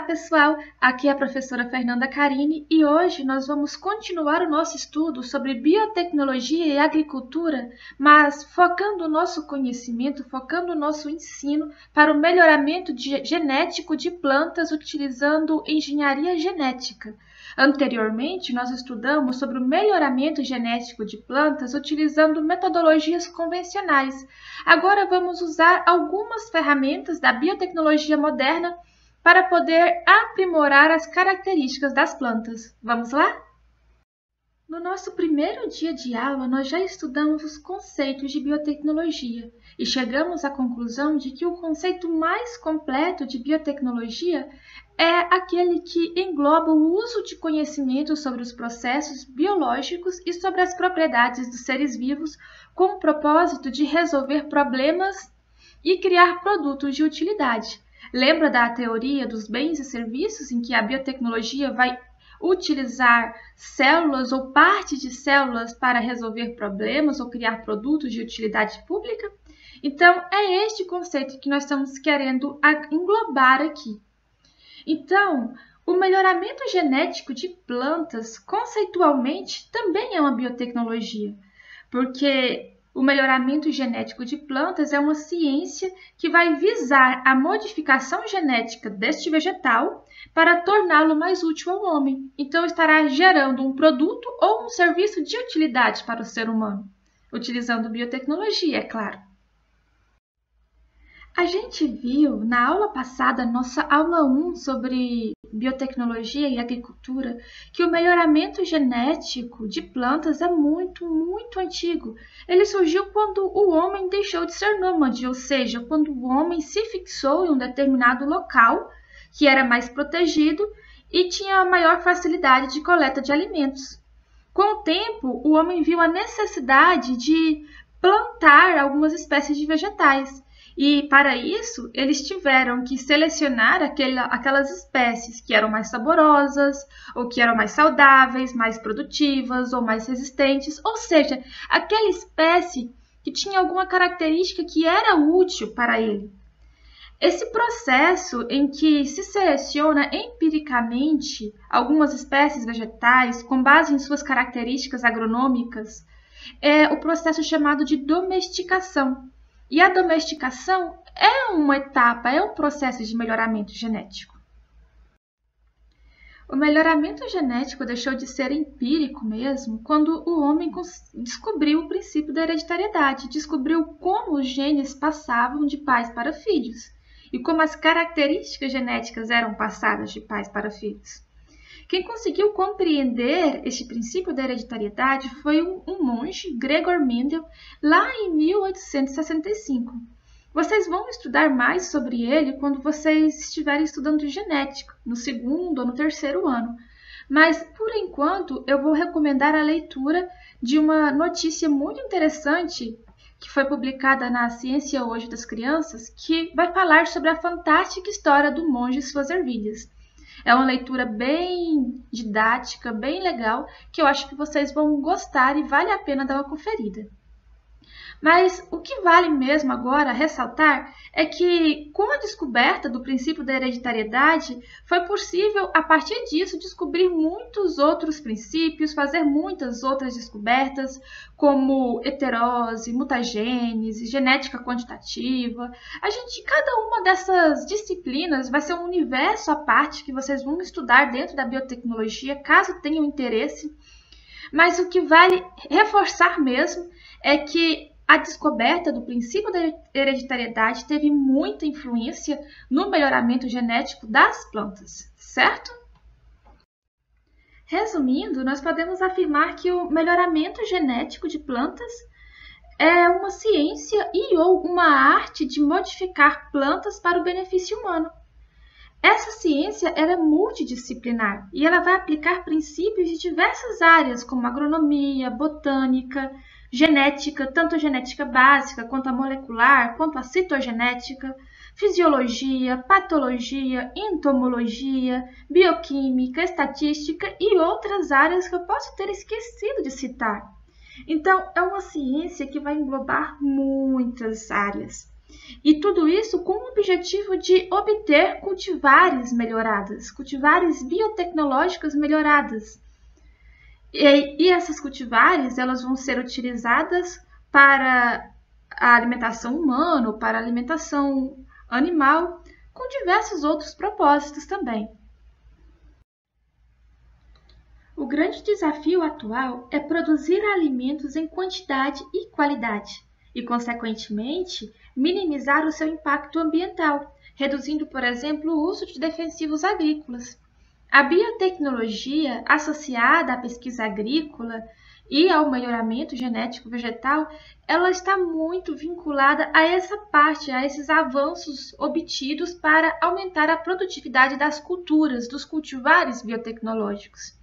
pessoal! Aqui é a professora Fernanda Carini e hoje nós vamos continuar o nosso estudo sobre biotecnologia e agricultura, mas focando o nosso conhecimento, focando o nosso ensino para o melhoramento genético de plantas utilizando engenharia genética. Anteriormente, nós estudamos sobre o melhoramento genético de plantas utilizando metodologias convencionais. Agora vamos usar algumas ferramentas da biotecnologia moderna para poder aprimorar as características das plantas. Vamos lá? No nosso primeiro dia de aula, nós já estudamos os conceitos de biotecnologia e chegamos à conclusão de que o conceito mais completo de biotecnologia é aquele que engloba o uso de conhecimento sobre os processos biológicos e sobre as propriedades dos seres vivos com o propósito de resolver problemas e criar produtos de utilidade. Lembra da teoria dos bens e serviços em que a biotecnologia vai utilizar células ou parte de células para resolver problemas ou criar produtos de utilidade pública? Então, é este conceito que nós estamos querendo englobar aqui. Então, o melhoramento genético de plantas, conceitualmente, também é uma biotecnologia, porque o melhoramento genético de plantas é uma ciência que vai visar a modificação genética deste vegetal para torná-lo mais útil ao homem. Então, estará gerando um produto ou um serviço de utilidade para o ser humano, utilizando biotecnologia, é claro. A gente viu na aula passada, nossa aula 1 sobre biotecnologia e agricultura, que o melhoramento genético de plantas é muito antigo. Ele surgiu quando o homem deixou de ser nômade, ou seja, quando o homem se fixou em um determinado local que era mais protegido e tinha maior facilidade de coleta de alimentos. Com o tempo, o homem viu a necessidade de plantar algumas espécies de vegetais. E, para isso, eles tiveram que selecionar aquelas espécies que eram mais saborosas, ou que eram mais saudáveis, mais produtivas ou mais resistentes, ou seja, aquela espécie que tinha alguma característica que era útil para ele. Esse processo em que se seleciona empiricamente algumas espécies vegetais com base em suas características agronômicas é o processo chamado de domesticação. E a domesticação é uma etapa, é um processo de melhoramento genético. O melhoramento genético deixou de ser empírico mesmo quando o homem descobriu o princípio da hereditariedade, descobriu como os genes passavam de pais para filhos e como as características genéticas eram passadas de pais para filhos. Quem conseguiu compreender este princípio da hereditariedade foi um monge, Gregor Mendel, lá em 1865. Vocês vão estudar mais sobre ele quando vocês estiverem estudando genética, no segundo ou no terceiro ano. Mas, por enquanto, eu vou recomendar a leitura de uma notícia muito interessante que foi publicada na Ciência Hoje das Crianças, que vai falar sobre a fantástica história do monge e suas ervilhas. É uma leitura bem didática, bem legal, que eu acho que vocês vão gostar e vale a pena dar uma conferida. Mas o que vale mesmo agora ressaltar é que, com a descoberta do princípio da hereditariedade, foi possível, a partir disso, descobrir muitos outros princípios, fazer muitas outras descobertas, como heterose, mutagênese, genética quantitativa. Cada uma dessas disciplinas vai ser um universo à parte que vocês vão estudar dentro da biotecnologia, caso tenham interesse. Mas o que vale reforçar mesmo é que a descoberta do princípio da hereditariedade teve muita influência no melhoramento genético das plantas, certo? Resumindo, nós podemos afirmar que o melhoramento genético de plantas é uma ciência ou uma arte de modificar plantas para o benefício humano. Essa ciência é multidisciplinar e ela vai aplicar princípios de diversas áreas, como agronomia, botânica, genética, tanto a genética básica, quanto a molecular, quanto a citogenética, fisiologia, patologia, entomologia, bioquímica, estatística e outras áreas que eu posso ter esquecido de citar. Então, é uma ciência que vai englobar muitas áreas. E tudo isso com o objetivo de obter cultivares melhoradas, cultivares biotecnológicas melhoradas. E essas cultivares, elas vão ser utilizadas para a alimentação humana, ou para a alimentação animal, com diversos outros propósitos também. O grande desafio atual é produzir alimentos em quantidade e qualidade e, consequentemente, minimizar o seu impacto ambiental, reduzindo, por exemplo, o uso de defensivos agrícolas. A biotecnologia associada à pesquisa agrícola e ao melhoramento genético vegetal, ela está muito vinculada a essa parte, a esses avanços obtidos para aumentar a produtividade das culturas, dos cultivares biotecnológicos.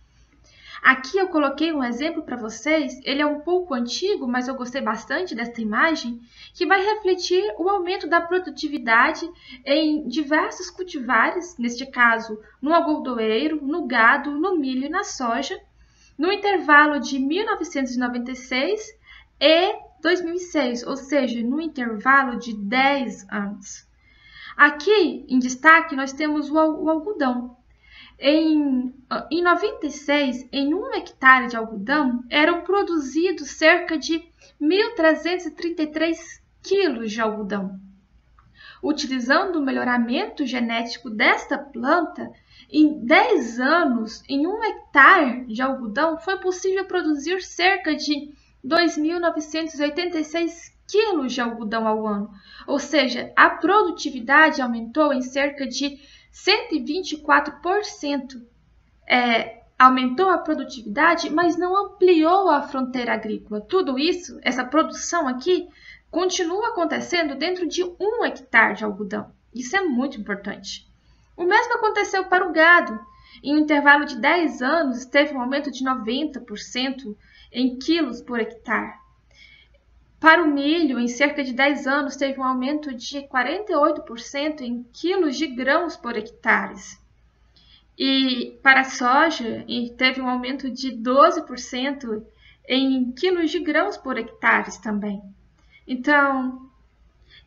Aqui eu coloquei um exemplo para vocês, ele é um pouco antigo, mas eu gostei bastante desta imagem, que vai refletir o aumento da produtividade em diversos cultivares, neste caso no algodoeiro, no gado, no milho e na soja, no intervalo de 1996 e 2006, ou seja, no intervalo de 10 anos. Aqui, em destaque, nós temos o algodão. Em 96, em 1 hectare de algodão, eram produzidos cerca de 1.333 quilos de algodão. Utilizando o melhoramento genético desta planta, em 10 anos, em 1 hectare de algodão, foi possível produzir cerca de 2.986 quilos de algodão ao ano. Ou seja, a produtividade aumentou em cerca de 124%. Aumentou a produtividade, mas não ampliou a fronteira agrícola. Tudo isso, essa produção aqui, continua acontecendo dentro de 1 hectare de algodão. Isso é muito importante. O mesmo aconteceu para o gado. Em um intervalo de 10 anos, teve um aumento de 90% em quilos por hectare. Para o milho, em cerca de 10 anos, teve um aumento de 48% em quilos de grãos por hectare. E para a soja, teve um aumento de 12% em quilos de grãos por hectare também. Então,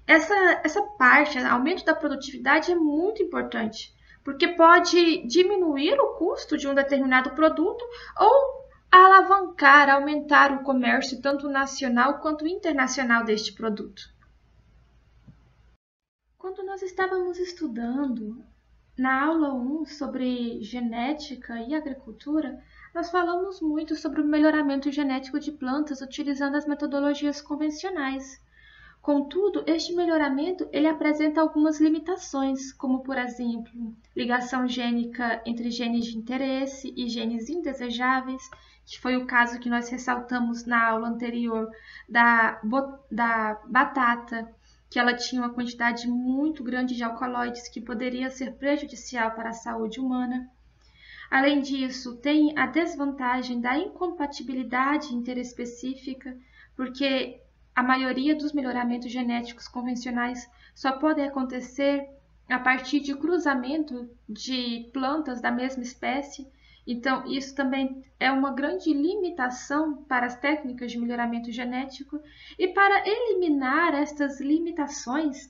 essa parte, aumento da produtividade é muito importante, porque pode diminuir o custo de um determinado produto ou alavancar, aumentar o comércio tanto nacional quanto internacional deste produto. Quando nós estávamos estudando na aula 1 sobre genética e agricultura, nós falamos muito sobre o melhoramento genético de plantas utilizando as metodologias convencionais. Contudo, este melhoramento ele apresenta algumas limitações, como, por exemplo, ligação gênica entre genes de interesse e genes indesejáveis, que foi o caso que nós ressaltamos na aula anterior da batata, que ela tinha uma quantidade muito grande de alcaloides que poderia ser prejudicial para a saúde humana. Além disso, tem a desvantagem da incompatibilidade interespecífica, porque a maioria dos melhoramentos genéticos convencionais só podem acontecer a partir de cruzamento de plantas da mesma espécie. Então, isso também é uma grande limitação para as técnicas de melhoramento genético. E para eliminar estas limitações,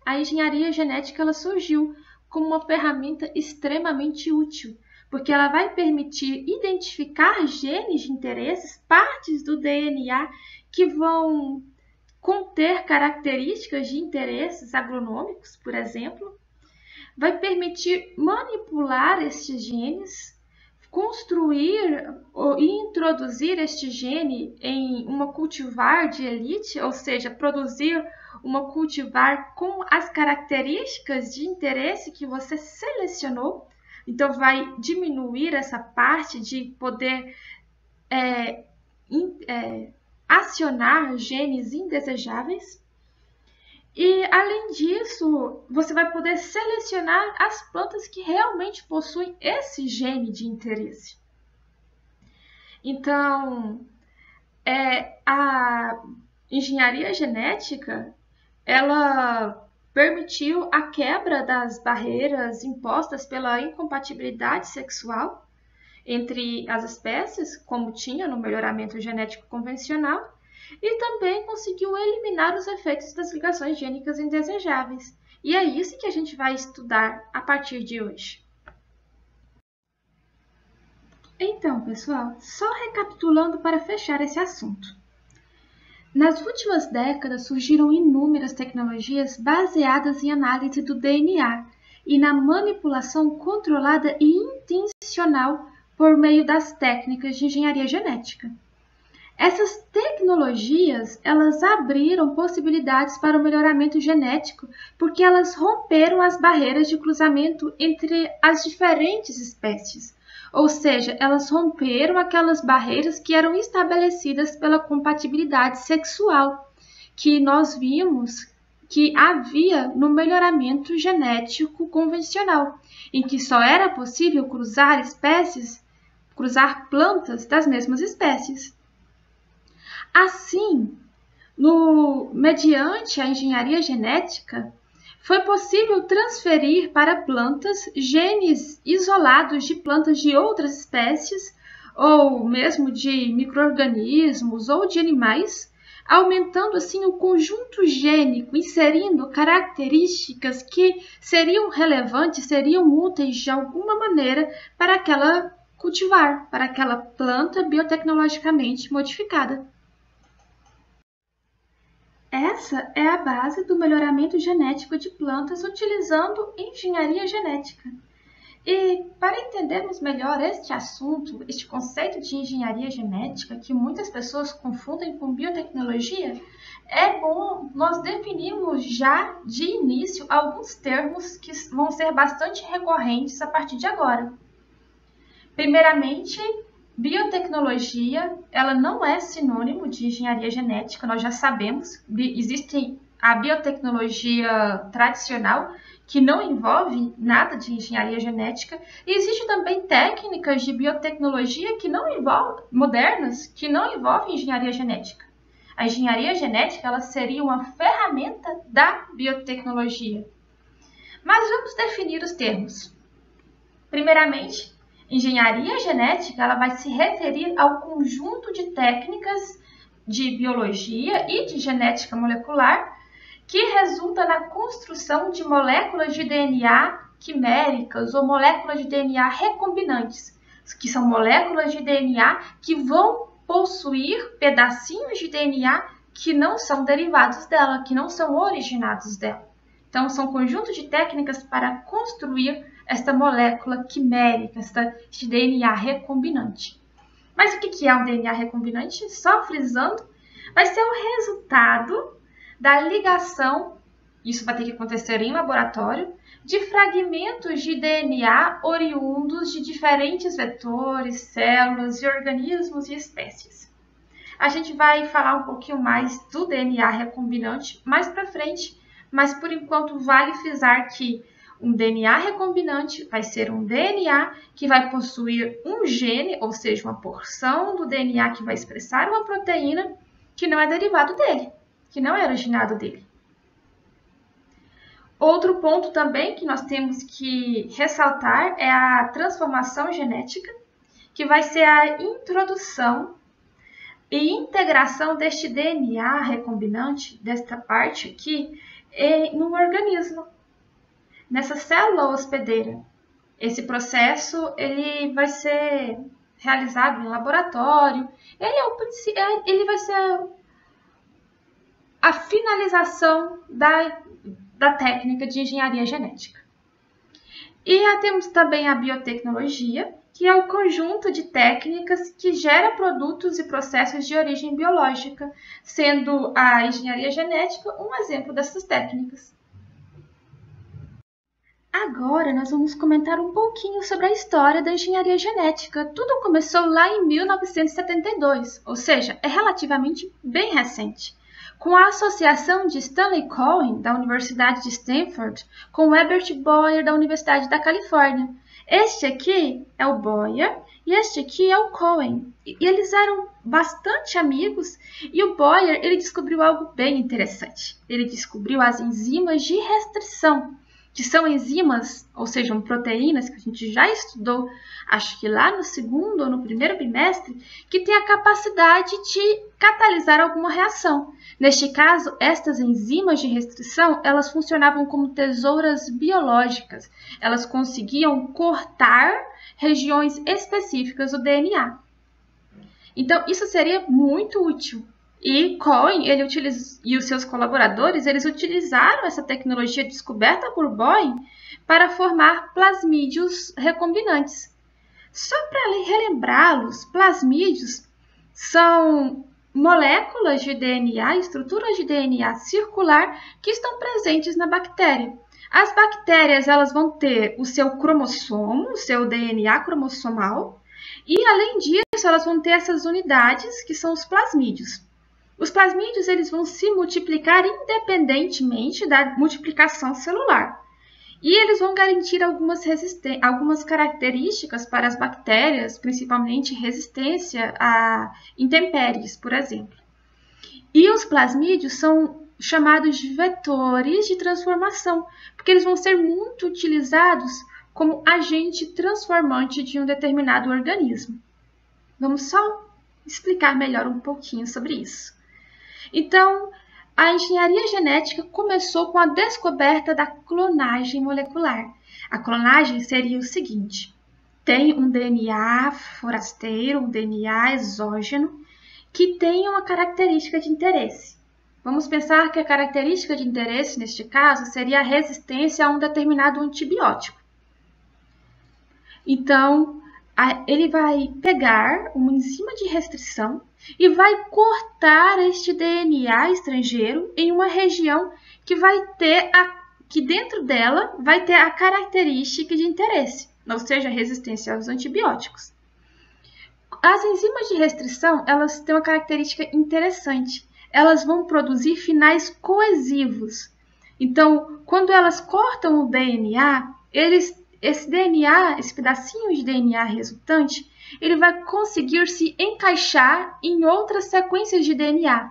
a engenharia genética ela surgiu como uma ferramenta extremamente útil, porque ela vai permitir identificar genes de interesses, partes do DNA que vão conter características de interesses agronômicos, por exemplo, vai permitir manipular estes genes, construir e introduzir este gene em uma cultivar de elite, ou seja, produzir uma cultivar com as características de interesse que você selecionou. Então, vai diminuir essa parte de poder acionar genes indesejáveis. E, além disso, você vai poder selecionar as plantas que realmente possuem esse gene de interesse. Então, a engenharia genética, ela permitiu a quebra das barreiras impostas pela incompatibilidade sexual entre as espécies, como tinha no melhoramento genético convencional, e também conseguiu eliminar os efeitos das ligações gênicas indesejáveis. E é isso que a gente vai estudar a partir de hoje. Então, pessoal, só recapitulando para fechar esse assunto. Nas últimas décadas surgiram inúmeras tecnologias baseadas em análise do DNA e na manipulação controlada e intencional por meio das técnicas de engenharia genética. Essas tecnologias, elas abriram possibilidades para o melhoramento genético porque elas romperam as barreiras de cruzamento entre as diferentes espécies. Ou seja, elas romperam aquelas barreiras que eram estabelecidas pela compatibilidade sexual, que nós vimos que havia no melhoramento genético convencional, em que só era possível cruzar cruzar plantas das mesmas espécies. Assim, mediante a engenharia genética, foi possível transferir para plantas genes isolados de plantas de outras espécies, ou mesmo de micro-organismos ou de animais, aumentando assim o conjunto gênico, inserindo características que seriam relevantes, seriam úteis de alguma maneira para aquela cultivar, para aquela planta biotecnologicamente modificada. Essa é a base do melhoramento genético de plantas utilizando engenharia genética. E para entendermos melhor este assunto, este conceito de engenharia genética, que muitas pessoas confundem com biotecnologia, é bom nós definirmos já de início alguns termos que vão ser bastante recorrentes a partir de agora. Primeiramente, biotecnologia, ela não é sinônimo de engenharia genética, nós já sabemos. Existe a biotecnologia tradicional, que não envolve nada de engenharia genética. E existe também técnicas de biotecnologia modernas, que não envolvem engenharia genética. A engenharia genética, ela seria uma ferramenta da biotecnologia. Mas vamos definir os termos. Primeiramente, engenharia genética, ela vai se referir ao conjunto de técnicas de biologia e de genética molecular que resulta na construção de moléculas de DNA quiméricas ou moléculas de DNA recombinantes, que são moléculas de DNA que vão possuir pedacinhos de DNA que não são derivados dela, que não são originados dela. Então, são conjuntos de técnicas para construir esta molécula quimérica, este DNA recombinante. Mas o que é um DNA recombinante? Só frisando, vai ser o resultado da ligação, isso vai ter que acontecer em laboratório, de fragmentos de DNA oriundos de diferentes vetores, células e organismos e espécies. A gente vai falar um pouquinho mais do DNA recombinante mais para frente, mas por enquanto vale frisar que um DNA recombinante vai ser um DNA que vai possuir um gene, ou seja, uma porção do DNA que vai expressar uma proteína que não é derivado dele, que não é originado dele. Outro ponto também que nós temos que ressaltar é a transformação genética, que vai ser a introdução e integração deste DNA recombinante, desta parte aqui, no organismo, nessa célula hospedeira. Esse processo ele vai ser realizado em laboratório, ele vai ser a finalização da técnica de engenharia genética. E temos também a biotecnologia, que é o conjunto de técnicas que gera produtos e processos de origem biológica, sendo a engenharia genética um exemplo dessas técnicas. Agora nós vamos comentar um pouquinho sobre a história da engenharia genética. Tudo começou lá em 1972, ou seja, é relativamente bem recente, com a associação de Stanley Cohen, da Universidade de Stanford, com Herbert Boyer, da Universidade da Califórnia. Este aqui é o Boyer e este aqui é o Cohen. E eles eram bastante amigos e o Boyer ele descobriu algo bem interessante. Ele descobriu as enzimas de restrição, que são enzimas, ou seja, proteínas, que a gente já estudou, acho que lá no segundo ou no primeiro bimestre, que tem a capacidade de catalisar alguma reação. Neste caso, estas enzimas de restrição, elas funcionavam como tesouras biológicas. Elas conseguiam cortar regiões específicas do DNA. Então, isso seria muito útil. E Cohen e os seus colaboradores, eles utilizaram essa tecnologia descoberta por Boeing para formar plasmídeos recombinantes. Só para relembrá-los, plasmídeos são moléculas de DNA, estruturas de DNA circular que estão presentes na bactéria. As bactérias elas vão ter o seu cromossomo, o seu DNA cromossomal, e além disso elas vão ter essas unidades que são os plasmídeos. Os plasmídeos eles vão se multiplicar independentemente da multiplicação celular. E eles vão garantir algumas características para as bactérias, principalmente resistência a intempéries, por exemplo. E os plasmídeos são chamados de vetores de transformação, porque eles vão ser muito utilizados como agente transformante de um determinado organismo. Vamos só explicar melhor um pouquinho sobre isso. Então, a engenharia genética começou com a descoberta da clonagem molecular. A clonagem seria o seguinte: tem um DNA forasteiro, um DNA exógeno, que tem uma característica de interesse. Vamos pensar que a característica de interesse, neste caso, seria a resistência a um determinado antibiótico. Então, ele vai pegar uma enzima de restrição e vai cortar este DNA estrangeiro em uma região que vai ter que dentro dela vai ter a característica de interesse, ou seja, a resistência aos antibióticos. As enzimas de restrição, elas têm uma característica interessante. Elas vão produzir finais coesivos. Então, quando elas cortam o DNA, esse DNA, esse pedacinho de DNA resultante, ele vai conseguir se encaixar em outras sequências de DNA.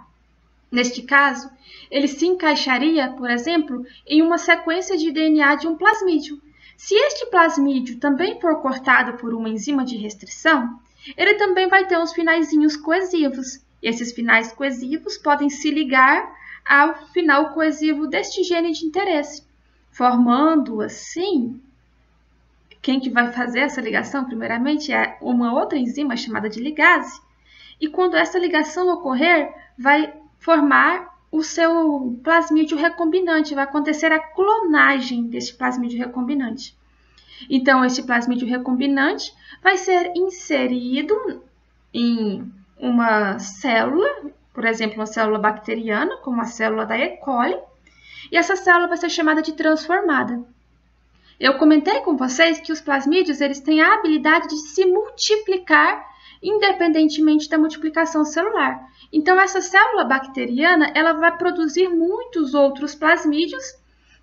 Neste caso, ele se encaixaria, por exemplo, em uma sequência de DNA de um plasmídio. Se este plasmídio também for cortado por uma enzima de restrição, ele também vai ter uns finaizinhos coesivos. E esses finais coesivos podem se ligar ao final coesivo deste gene de interesse, formando, assim, quem que vai fazer essa ligação, primeiramente, é uma outra enzima chamada de ligase. E quando essa ligação ocorrer, vai formar o seu plasmídio recombinante, vai acontecer a clonagem desse plasmídio recombinante. Então, esse plasmídio recombinante vai ser inserido em uma célula, por exemplo, uma célula bacteriana, como a célula da E. coli, e essa célula vai ser chamada de transformada. Eu comentei com vocês que os plasmídeos eles têm a habilidade de se multiplicar independentemente da multiplicação celular. Então, essa célula bacteriana ela vai produzir muitos outros plasmídeos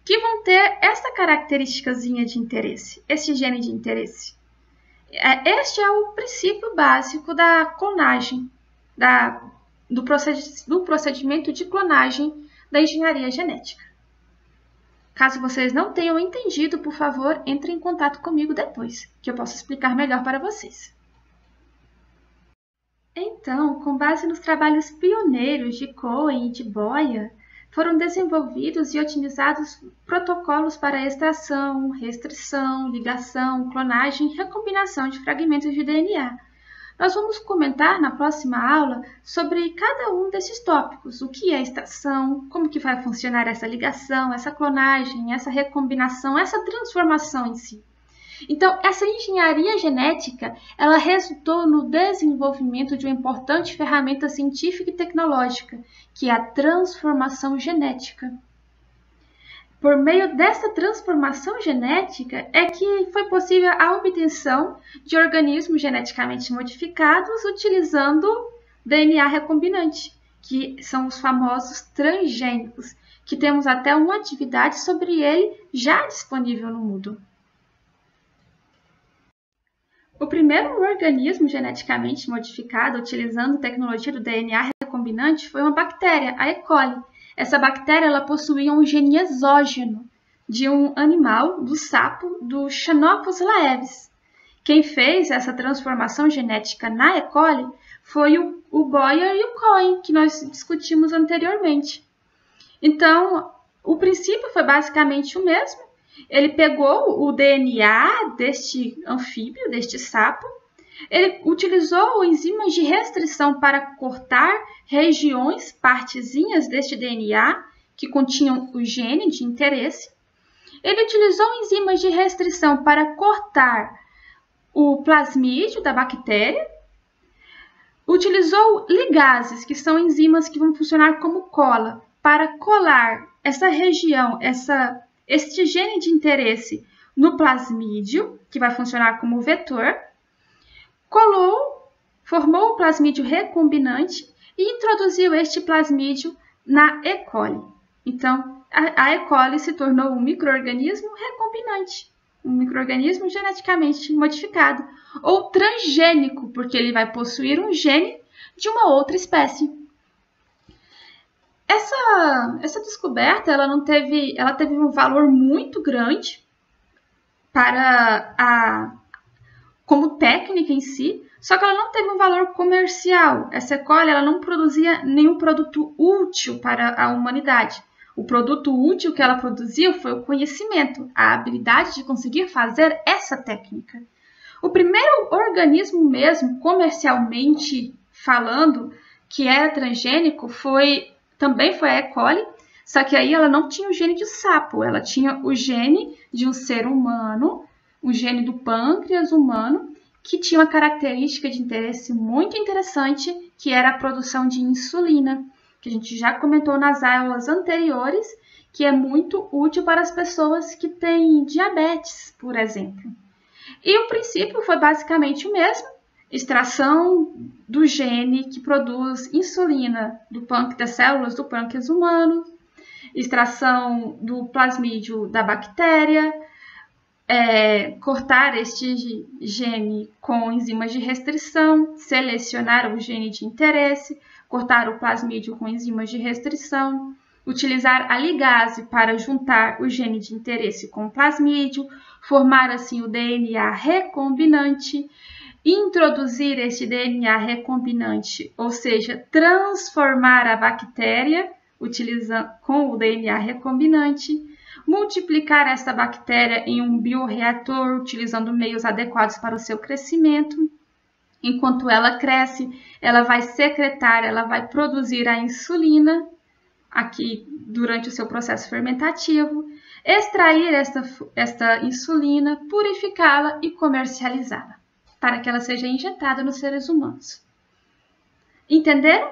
que vão ter essa característicazinha de interesse, esse gene de interesse. Este é o princípio básico da clonagem, do procedimento de clonagem da engenharia genética. Caso vocês não tenham entendido, por favor, entrem em contato comigo depois, que eu posso explicar melhor para vocês. Então, com base nos trabalhos pioneiros de Cohen e de Boyer, foram desenvolvidos e otimizados protocolos para extração, restrição, ligação, clonagem e recombinação de fragmentos de DNA. Nós vamos comentar na próxima aula sobre cada um desses tópicos, o que é extração, como que vai funcionar essa ligação, essa clonagem, essa recombinação, essa transformação em si. Então, essa engenharia genética, ela resultou no desenvolvimento de uma importante ferramenta científica e tecnológica, que é a transformação genética. Por meio dessa transformação genética é que foi possível a obtenção de organismos geneticamente modificados utilizando DNA recombinante, que são os famosos transgênicos, que temos até uma atividade sobre ele já disponível no Moodle. O primeiro organismo geneticamente modificado utilizando tecnologia do DNA recombinante foi uma bactéria, a E. coli. Essa bactéria ela possuía um gene exógeno, de um animal, do sapo, do Xenopus laevis. Quem fez essa transformação genética na E. coli foi o Boyer e o Cohen, que nós discutimos anteriormente. Então, o princípio foi basicamente o mesmo. Ele pegou o DNA deste anfíbio, deste sapo, ele utilizou enzimas de restrição para cortar regiões, partezinhas deste DNA que continham o gene de interesse. Ele utilizou enzimas de restrição para cortar o plasmídio da bactéria. Utilizou ligases, que são enzimas que vão funcionar como cola, para colar essa região, este gene de interesse no plasmídio, que vai funcionar como vetor. Colou, formou o plasmídio recombinante e introduziu este plasmídio na E. coli. Então, a E. coli se tornou um micro-organismo recombinante, um micro-organismo geneticamente modificado, ou transgênico, porque ele vai possuir um gene de uma outra espécie. Essa descoberta ela teve um valor muito grande como técnica em si, só que ela não teve um valor comercial. Essa E. coli ela não produzia nenhum produto útil para a humanidade. O produto útil que ela produziu foi o conhecimento, a habilidade de conseguir fazer essa técnica. O primeiro organismo mesmo, comercialmente falando, que era transgênico, também foi a E. coli, só que aí ela não tinha o gene de sapo, ela tinha o gene de um ser humano, o gene do pâncreas humano, que tinha uma característica de interesse muito interessante, que era a produção de insulina, que a gente já comentou nas aulas anteriores, que é muito útil para as pessoas que têm diabetes, por exemplo. E o princípio foi basicamente o mesmo: extração do gene que produz insulina das células do pâncreas humano, extração do plasmídio da bactéria, cortar este gene com enzimas de restrição, selecionar o gene de interesse, cortar o plasmídio com enzimas de restrição, utilizar a ligase para juntar o gene de interesse com o plasmídio, formar assim o DNA recombinante, introduzir este DNA recombinante, ou seja, transformar a bactéria utilizando com o DNA recombinante, multiplicar essa bactéria em um bioreator utilizando meios adequados para o seu crescimento. Enquanto ela cresce, ela vai secretar, ela vai produzir a insulina aqui durante o seu processo fermentativo, extrair esta insulina, purificá-la e comercializá-la, para que ela seja injetada nos seres humanos. Entenderam?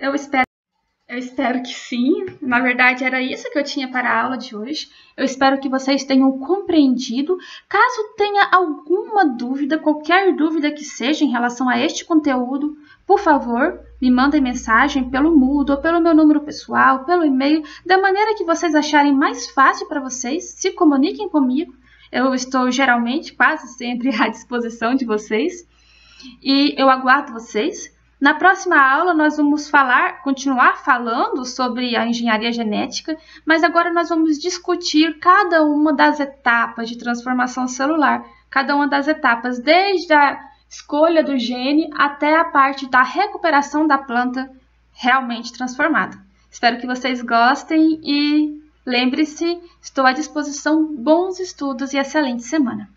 Eu espero que sim. Na verdade, era isso que eu tinha para a aula de hoje. Eu espero que vocês tenham compreendido. Caso tenha alguma dúvida, qualquer dúvida que seja em relação a este conteúdo, por favor, me mandem mensagem pelo Moodle ou pelo meu número pessoal, pelo e-mail, da maneira que vocês acharem mais fácil para vocês. Se comuniquem comigo. Eu estou geralmente, quase sempre, à disposição de vocês. E eu aguardo vocês. Na próxima aula, nós vamos continuar falando sobre a engenharia genética, mas agora nós vamos discutir cada uma das etapas de transformação celular, cada uma das etapas, desde a escolha do gene até a parte da recuperação da planta realmente transformada. Espero que vocês gostem e lembre-se, estou à disposição. Bons estudos e excelente semana!